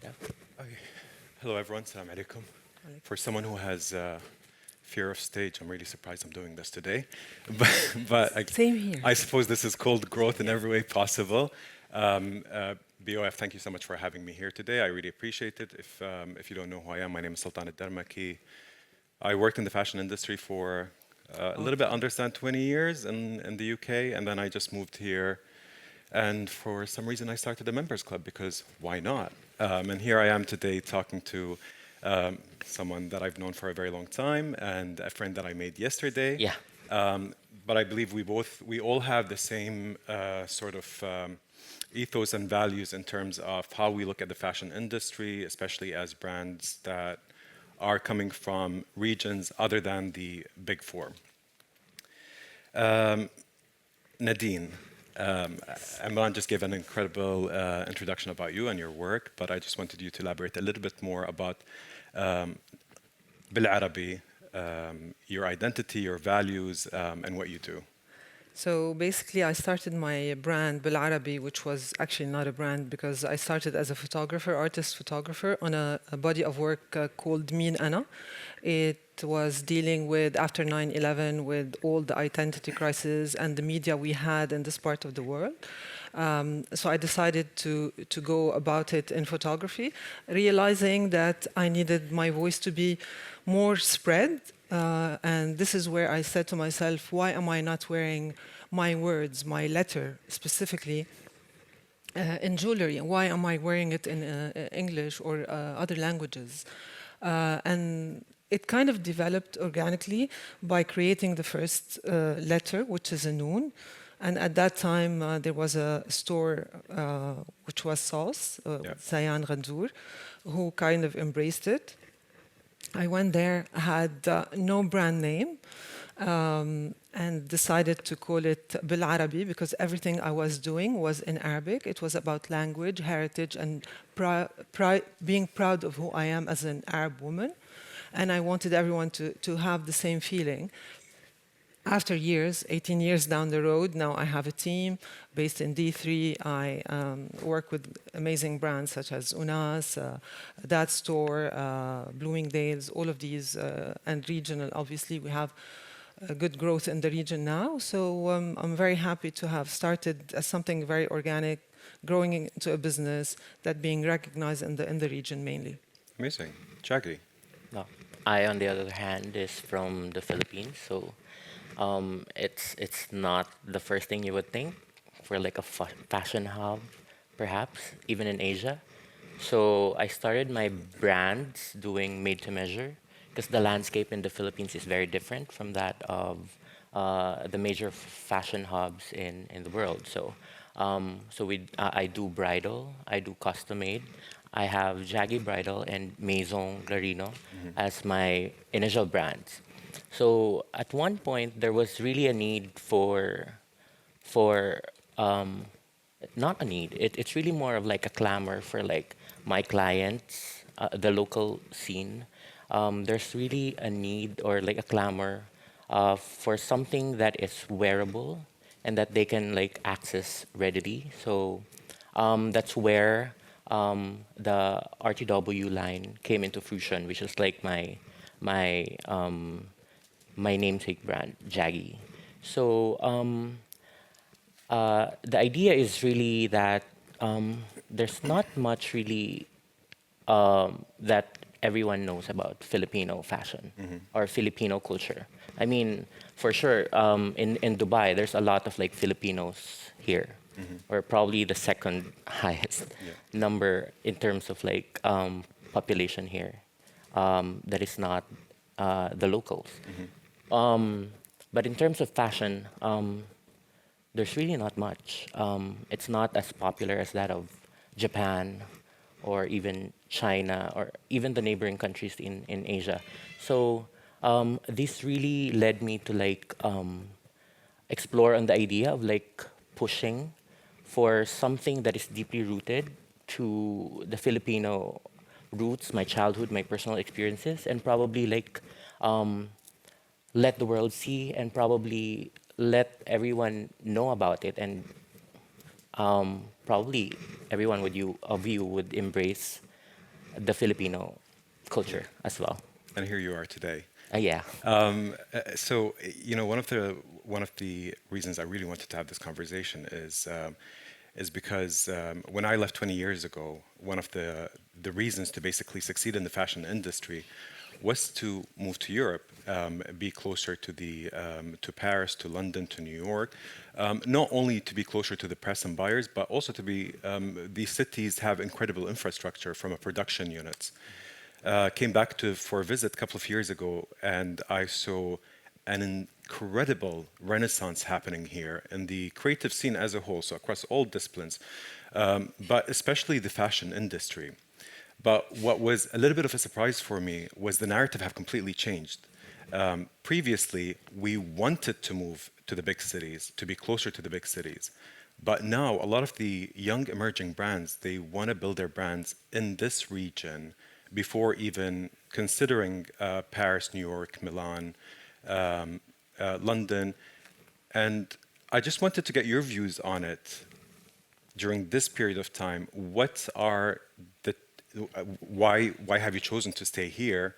Yeah. Okay. Hello, everyone. Salam alaikum. For someone who has fear of stage, I'm really surprised I'm doing this today. But Same here. I suppose this is called growth in every way possible. BoF, thank you so much for having me here today. I really appreciate it. If you don't know who I am, my name is Sultan Al Darmaki. I worked in the fashion industry for a little bit under 20 years in the UK, and then I just moved here. And for some reason, I started a members club because why not? And here I am today talking to someone that I've known for a very long time and a friend that I made yesterday. Yeah. Um, but I believe we all have the same sort of ethos and values in terms of how we look at the fashion industry, especially as brands that are coming from regions other than the big four. Um, Nadine, Imran just gave an incredible introduction about you and your work, but I just wanted you to elaborate a little bit more about um, Bil Arabi, your identity, your values, and what you do. So basically, I started my brand Bil Arabi, which was actually not a brand because I started as a photographer, artist photographer, on a body of work called Min Ana. It was dealing with, after 9/11, with all the identity crisis and the media we had in this part of the world. So I decided to go about it in photography, realizing that I needed my voice to be more spread. And this is where I said to myself, why am I not wearing my words, my letter specifically, in jewelry? Why am I wearing it in English or other languages? And it kind of developed organically by creating the first letter, which is a noon. And at that time, there was a store which was Sauce, Yeah. Zayan Ghanzour, who kind of embraced it. I went there, had no brand name, and decided to call it Bil Arabi because everything I was doing was in Arabic. It was about language, heritage, and being proud of who I am as an Arab woman. And I wanted everyone to have the same feeling. After years, 18 years down the road, now I have a team based in D3. I work with amazing brands such as Unas, That Store, Bloomingdale's, all of these, and regional. Obviously, we have good growth in the region now. So I'm very happy to have started as something very organic, growing into a business that being recognized in the region mainly. Amazing. Jaggy. No. I, on the other hand, is from the Philippines, so it's not the first thing you would think for like a fashion hub, perhaps even in Asia. So I started my brands doing made to measure because the landscape in the Philippines is very different from that of the major fashion hubs in the world. So I do bridal, I do custom made. I have Jaggy Bridal and Maison Glarino as my initial brands. So at one point there was really a need for not a need. It's really more of like a clamor for like my clients, the local scene. There's really a need or like a clamor for something that is wearable and that they can like access readily. So that's where the RTW line came into fruition, which is like my my namesake brand, Jaggy. So the idea is really that there's not much really that everyone knows about Filipino fashion or Filipino culture. I mean, for sure, in Dubai, there's a lot of like Filipinos here, or probably the second highest Yeah. number in terms of like population here. That is not the locals. But in terms of fashion, there's really not much. It's not as popular as that of Japan or even China or even the neighboring countries in Asia. So this really led me to like explore on the idea of like pushing for something that is deeply rooted to the Filipino roots, my childhood, my personal experiences, and probably like let the world see and probably let everyone know about it, and probably everyone of you would embrace the Filipino culture as well. And here you are today. Yeah. So, you know, one of the reasons I really wanted to have this conversation is because when I left 20 years ago, one of the reasons to basically succeed in the fashion industry was to move to Europe, be closer to to Paris, to London, to New York, not only to be closer to the press and buyers, but also to be these cities have incredible infrastructure from a production units. Came back for a visit a couple of years ago, and I saw an incredible renaissance happening here in the creative scene as a whole, so across all disciplines, but especially the fashion industry. But what was a little bit of a surprise for me was the narrative have completely changed. Previously, we wanted to move to the big cities, to be closer to the big cities. But now, a lot of the young emerging brands, they want to build their brands in this region before even considering Paris, New York, Milan, London. And I just wanted to get your views on it during this period of time. What are the why have you chosen to stay here?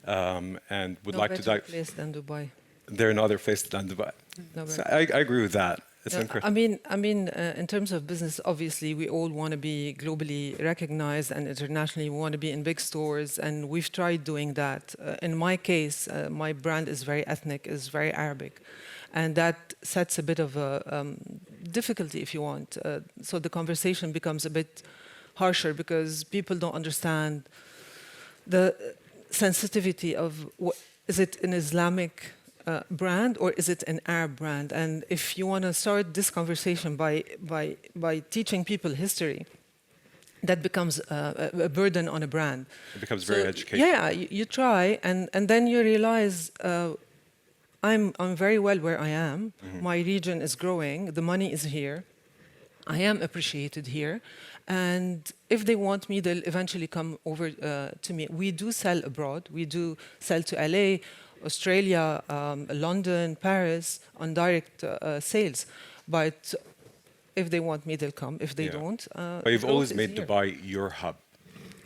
And would No like to better dive. place than Dubai. There are no other places than Dubai. No So better. I agree with that. It's No, incredible. in terms of business, obviously, we all want to be globally recognized and internationally. We want to be in big stores, and we've tried doing that. In my case, my brand is very ethnic, is very Arabic, and that sets a bit of a difficulty, if you want. So the conversation becomes a bit harsher because people don't understand the sensitivity of is it an Islamic brand or is it an Arab brand? And if you want to start this conversation by teaching people history, that becomes a burden on a brand. It becomes very educational. Yeah, you try, and then you realize I'm very well where I am. My region is growing. The money is here. I am appreciated here. And if they want me, they'll eventually come over to me. We do sell abroad. We do sell to LA, Australia, London, Paris on direct sales. But if they want me, they'll come. If they Yeah. don't, But you've growth always is made here. Dubai your hub.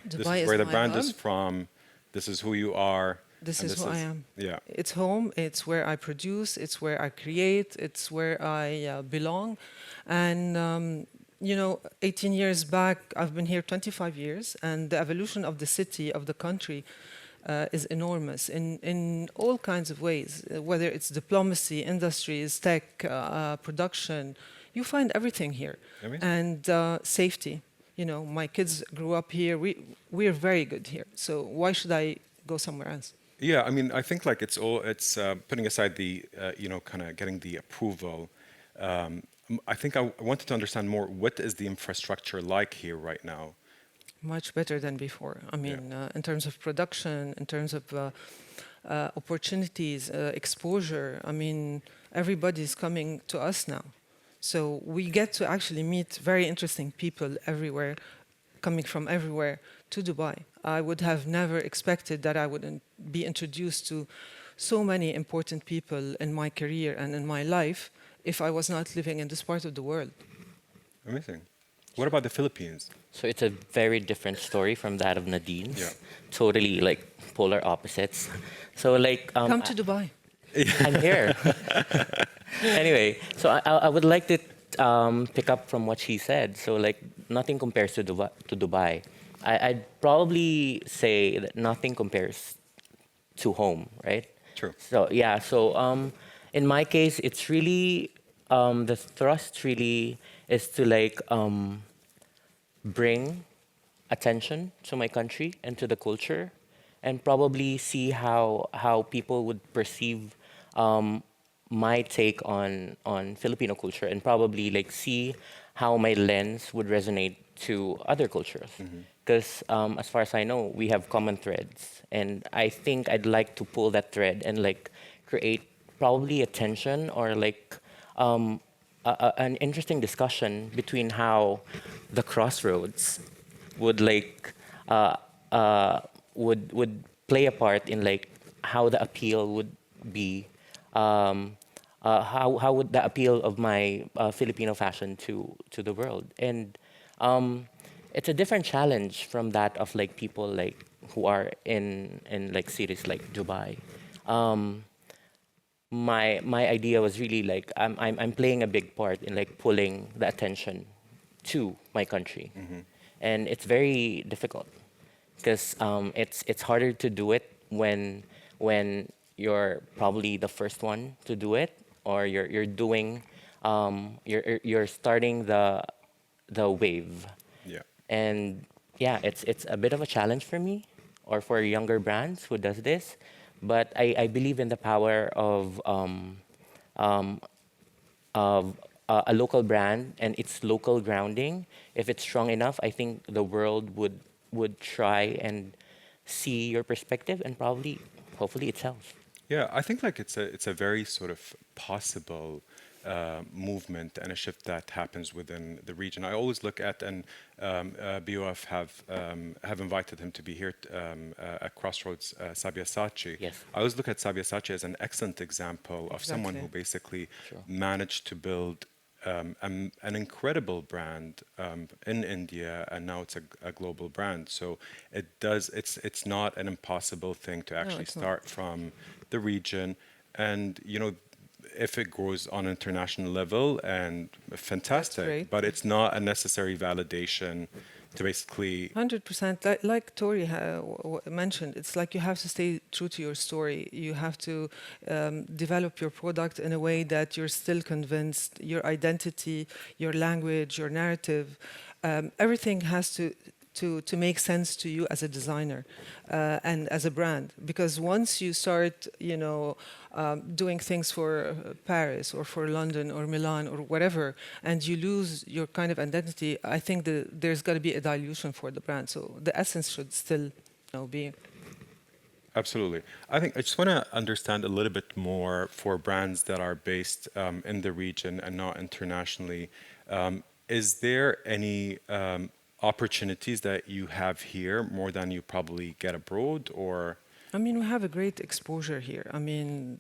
This Dubai is where the my brand hub. is from. This is who you are. This and is who I am. Yeah. It's home. It's where I produce. It's where I create. It's where I belong. And you know, 18 years back, I've been here 25 years, and the evolution of the city, of the country, is enormous in all kinds of ways. Whether it's diplomacy, industries, tech, production, you find everything here. Amazing. And safety. You know, my kids grew up here. We're very good here. So why should I go somewhere else? Yeah, I mean, I think like it's putting aside the, you know, kind of getting the approval. I think I wanted to understand more, what is the infrastructure like here right now? Much better than before. I mean, in terms of production, in terms of opportunities, exposure, I mean, everybody's coming to us now. So we get to actually meet very interesting people everywhere, coming from everywhere to Dubai. I would have never expected that I would be introduced to so many important people in my career and in my life if I was not living in this part of the world. Amazing. What about the Philippines? So it's a very different story from that of Nadine's. Yeah. Totally like polar opposites. So like Come to Dubai. I'm here. Anyway, so I would like to pick up from what she said. So like nothing compares to Dubai. I'd probably say that nothing compares to home, right? True. So yeah, so in my case, it's really the thrust really is to like bring attention to my country and to the culture, and probably see how people would perceive my take on Filipino culture, and probably like see how my lens would resonate to other cultures. Because as far as I know, we have common threads, and I think I'd like to pull that thread and like create probably a tension or like an interesting discussion between how the crossroads would like would play a part in like how the appeal would be, how would the appeal of my Filipino fashion to the world. And it's a different challenge from that of like people like who are in like cities like Dubai. Um, my idea was really like I'm playing a big part in like pulling the attention to my country, and it's very difficult because it's harder to do it when you're probably the first one to do it, or you're doing you're starting the wave. Yeah. And yeah, it's a bit of a challenge for me or for younger brands who does this, but I believe in the power um, of a local brand and its local grounding. If it's strong enough, I think the world would try and see your perspective and probably, hopefully, it sells. Yeah, I think like it's a very sort of possible movement and a shift that happens within the region. I always look at, and BOF have invited him to be here at Crossroads, Sabia Sachi. Yes. I always look at Sabia Sachi as an excellent example of someone who Exactly. basically Sure. managed to build an incredible brand in India, and now it's a global brand. So it's not an impossible thing to No, actually it's not. start from the region, and if it grows on international level, and fantastic, great. but it's not a necessary validation to basically 100%. Like Tori mentioned, it's like you have to stay true to your story. You have to develop your product in a way that you're still convinced, your identity, your language, your narrative, everything has to make sense to you as a designer and as a brand. Because once you start, doing things for Paris or for London or Milan or whatever, and you lose your kind of identity, I think there's got to be a dilution for the brand. So the essence should still, be. Absolutely. I think I just want to understand a little bit more for brands that are based in the region and not internationally. Is there any opportunities that you have here more than you probably get abroad, or? I mean, we have a great exposure here. I mean,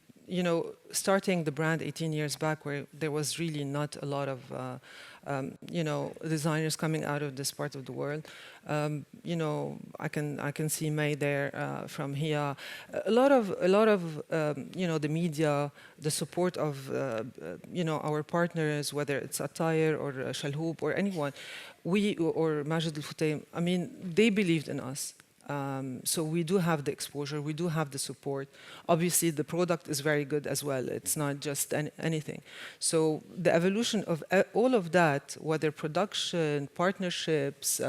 starting the brand 18 years back, where there was really not a lot of, designers coming out of this part of the world. I can see May there from here. A lot of the media, the support of our partners, whether it's Attire or Shalhoub or anyone, or Majid Al Futtaim. I mean, they believed in us. So we do have the exposure, we do have the support. Obviously, the product is very good as well. It's not just anything. So the evolution of all of that, whether production, partnerships,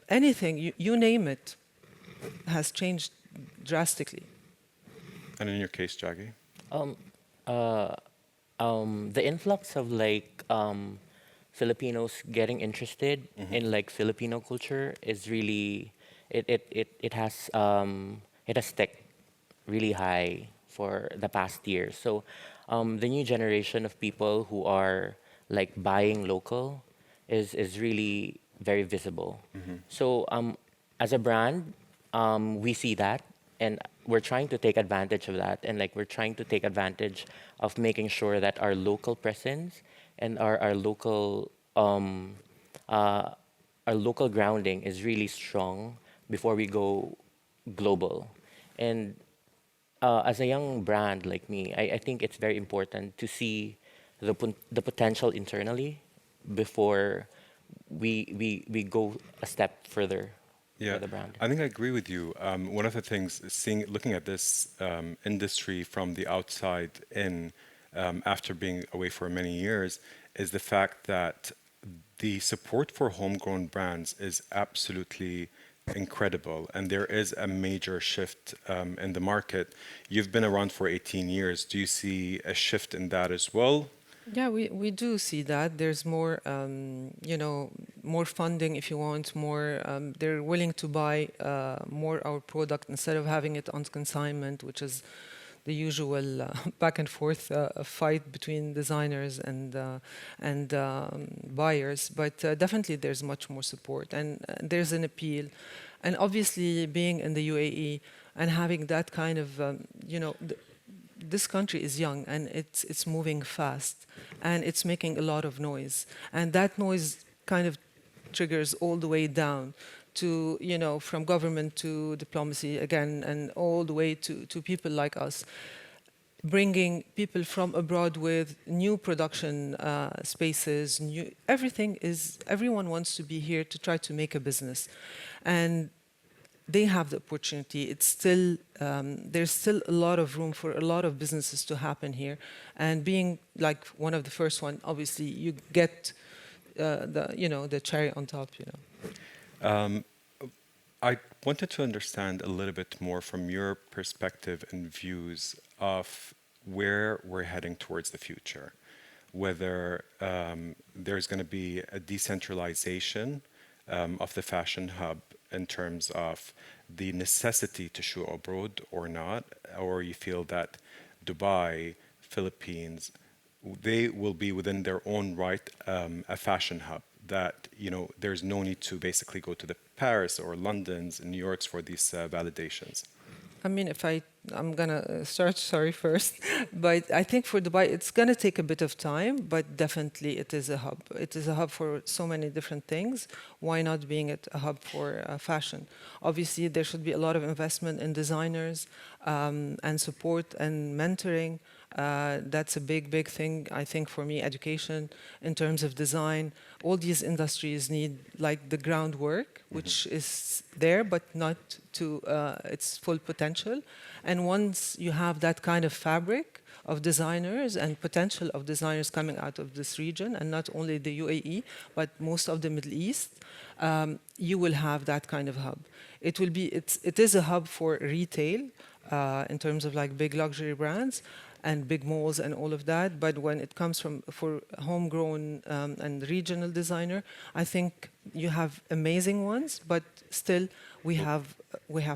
anything, you name it, has changed drastically. And in your case, Jaggy? Um, uh, the influx of like Filipinos getting interested in like Filipino culture is really it has stuck really high for the past year. So the new generation of people who are like buying local is really very visible. So as a brand, we see that, and we're trying to take advantage of that, and like we're trying to take advantage of making sure that our local presence and uh, our local grounding is really strong before we go global. And as a young brand like me, I think it's very important to see the potential internally before we go a step further Yeah, for the brand. I think I agree with you. One of the things, looking at this industry from the outside in, after being away for many years, is the fact that the support for homegrown brands is absolutely incredible, and there is a major shift in the market. You've been around for 18 years. Do you see a shift in that as well? Yeah, we do see that. There's more, more funding if you want, more, they're willing to buy more our product instead of having it on consignment, which is the usual back and forth fight between designers and buyers. But definitely there's much more support, and there's an appeal. And obviously being in the UAE and having that kind of, this country is young and it's moving fast and it's making a lot of noise. And that noise kind of triggers all the way down to, you know, from government to diplomacy again, and all the way to people like us, bringing people from abroad with new production spaces, everyone wants to be here to try to make a business. And they have the opportunity. It's still, there's still a lot of room for a lot of businesses to happen here. And being like one of the first one, obviously you get the cherry on top, you know. I wanted to understand a little bit more from your perspective and views of where we're heading towards the future, whether there's going to be a decentralization of the fashion hub in terms of the necessity to show abroad or not, or you feel that Dubai, Philippines, they will be within their own right a fashion hub, that, you know, there's no need to basically go to the Paris or London's and New York's for these validations. I mean, I'm gonna start, sorry, first, but I think for Dubai, it's gonna take a bit of time, but definitely it is a hub. It is a hub for so many different things. Why not being it a hub for fashion? Obviously, there should be a lot of investment in designers and support and mentoring. That's a big thing, I think, for me, education in terms of design. All these industries need like the groundwork, which is there, but not to its full potential. And once you have that kind of fabric of designers and potential of designers coming out of this region, and not only the UAE, but most of the Middle East, you will have that kind of hub. It is a hub for retail in terms of like big luxury brands and big malls and all of that. But when it comes for homegrown and regional designer, I think you have amazing ones, but still we have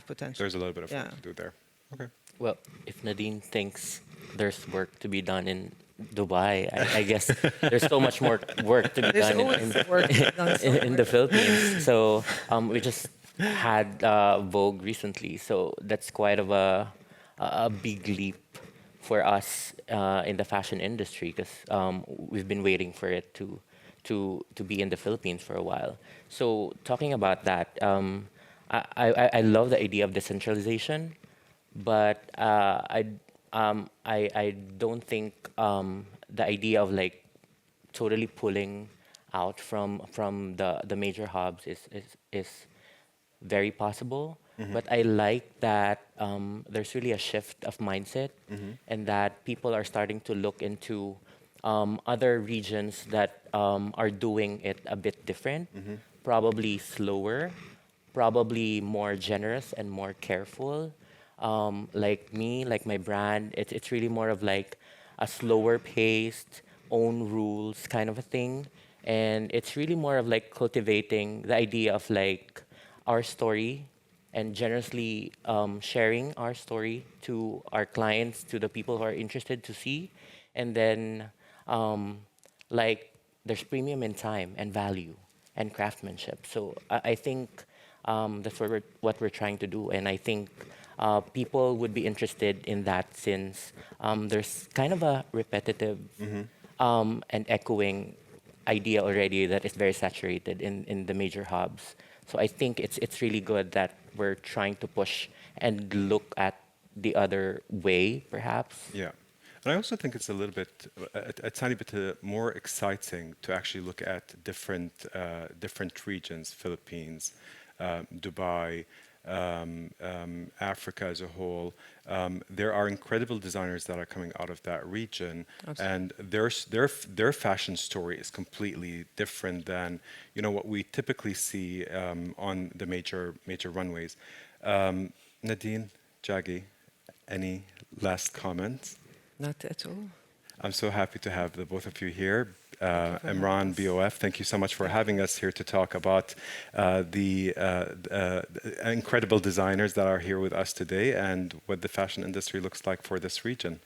potential. There's a little bit of work to do there. Okay. Well, if Nadine thinks there's work to be done in Dubai, I guess there's so much more work to be There's done always work to be done in the Philippines. So we just had Vogue recently, so that's quite of a big leap for us in the fashion industry, because we've been waiting for it to be in the Philippines for a while. So talking about that, I love the idea of decentralization, but I don't think the idea of like totally pulling out from the major hubs is very possible. But I like that there's really a shift of mindset, and that people are starting to look into other regions that are doing it a bit different, probably slower, probably more generous and more careful. Like me, like my brand, it's really more of like a slower paced, own rules kind of a thing. And it's really more of like cultivating the idea of like our story, and generously sharing our story to our clients, to the people who are interested to see. And then like there's premium in time and value and craftsmanship. So I think that's what we're trying to do. And I think people would be interested in that, since there's kind of a repetitive and echoing idea already that is very saturated in the major hubs. So I think it's really good that we're trying to push and look at the other way, perhaps. Yeah. And I also think it's a little bit, a tiny bit more exciting to actually look at different regions, Philippines, Dubai, Africa as a whole. There are incredible designers that are coming out of that region, and their fashion story is completely different than, you know, what we typically see on the major runways. Nadine, Jaggy, any last comments? Not at all. I'm so happy to have the both of you here. Imran, BoF, thank you so much for having us here to talk about the incredible designers that are here with us today and what the fashion industry looks like for this region.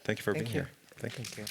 Thank you for being here. Thank you.